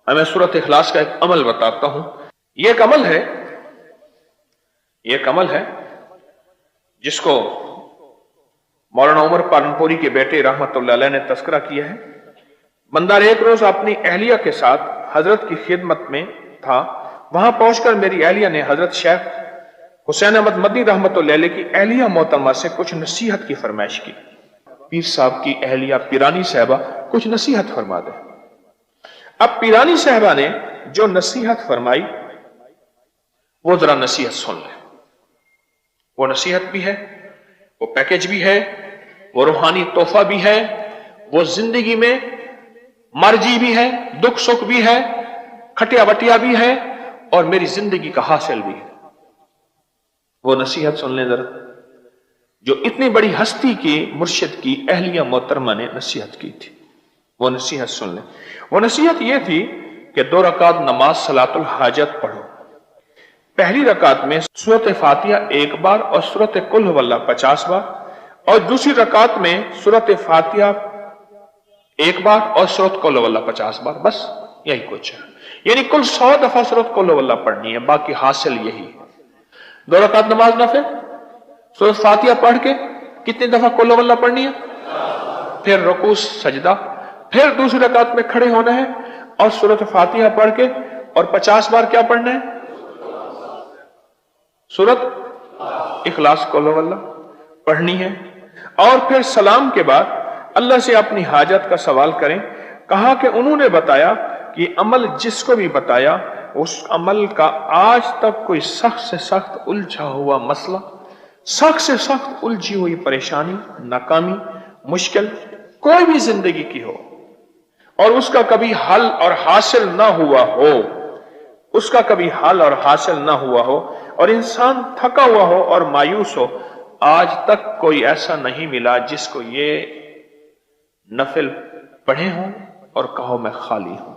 میں سورۃ اخلاص کا ایک عمل بتاتا ہوں. یہ ایک عمل ہے جس کو مولانا عمر پالنپوری کے بیٹے رحمت اللہ علیہ نے تذکرہ کیا ہے. بندہ ایک روز اپنی اہلیہ کے ساتھ حضرت کی خدمت میں تھا. وہاں پہنچ کر میری اہلیہ نے حضرت شیخ حسین احمد مدنی رحمت اللہ علیہ کی اہلیہ محترمہ سے کچھ نصیحت کی فرمائش کی. پیر صاحب کی اہلیہ پیرانی صاحبہ کچھ نصیحت فرما دے. اب پیرانی صاحبہ نے جو نصیحت فرمائی وہ ذرا نصیحت سن لیں. وہ نصیحت بھی ہے، وہ پیکج بھی ہے، وہ روحانی تحفہ بھی ہے، وہ زندگی میں مرجی بھی ہے، دکھ سکھ بھی ہے، کھٹیا بٹیا بھی ہے، اور میری زندگی کا حاصل بھی ہے. وہ نصیحت سن لیں ذرا جو اتنی بڑی ہستی کی مرشد کی اہلیہ محترمہ نے نصیحت کی تھی. وہ نصیحت سن لیں. وہ نصیحت یہ تھی کہ 2 رکعت نماز صلاۃ الحاجت پڑھو. پہلی رکعت میں سورۃ فاتحہ 1 بار اور سورۃ قل هو اللہ 50 بار، اور دوسری رکعت میں سورۃ فاتحہ 1 بار اور سورۃ قل هو اللہ 50 بار. بس یہی کچھ ہے. یعنی کل 100 دفعہ سورۃ قل هو اللہ پڑھنی ہے. باقی حاصل یہی ہے. 2 رکعت نماز نفل، سورۃ فاتحہ پڑھ کے کتنی دفعہ قل هو اللہ پڑھنی ہے، پھر رکوع سجدہ، پھر دوسری رکعت میں کھڑے ہونا ہے اور سورۃ فاتحہ پڑھ کے اور 50 بار کیا پڑھنا ہے، سورۃ اخلاص قل هو اللہ پڑھنی ہے. اور پھر سلام کے بعد اللہ سے اپنی حاجت کا سوال کریں. کہا کہ انہوں نے بتایا کہ عمل جس کو بھی بتایا اس عمل کا آج تک کوئی سخت سے سخت الجھا ہوا مسئلہ، سخت سے سخت الجھی ہوئی پریشانی، ناکامی، مشکل کوئی بھی زندگی کی ہو اور اس کا کبھی حل اور حاصل نہ ہوا ہو، اس کا کبھی حل اور حاصل نہ ہوا ہو اور انسان تھکا ہوا ہو اور مایوس ہو، آج تک کوئی ایسا نہیں ملا جس کو یہ نفل پڑھے ہوں اور کہو میں خالی ہوں.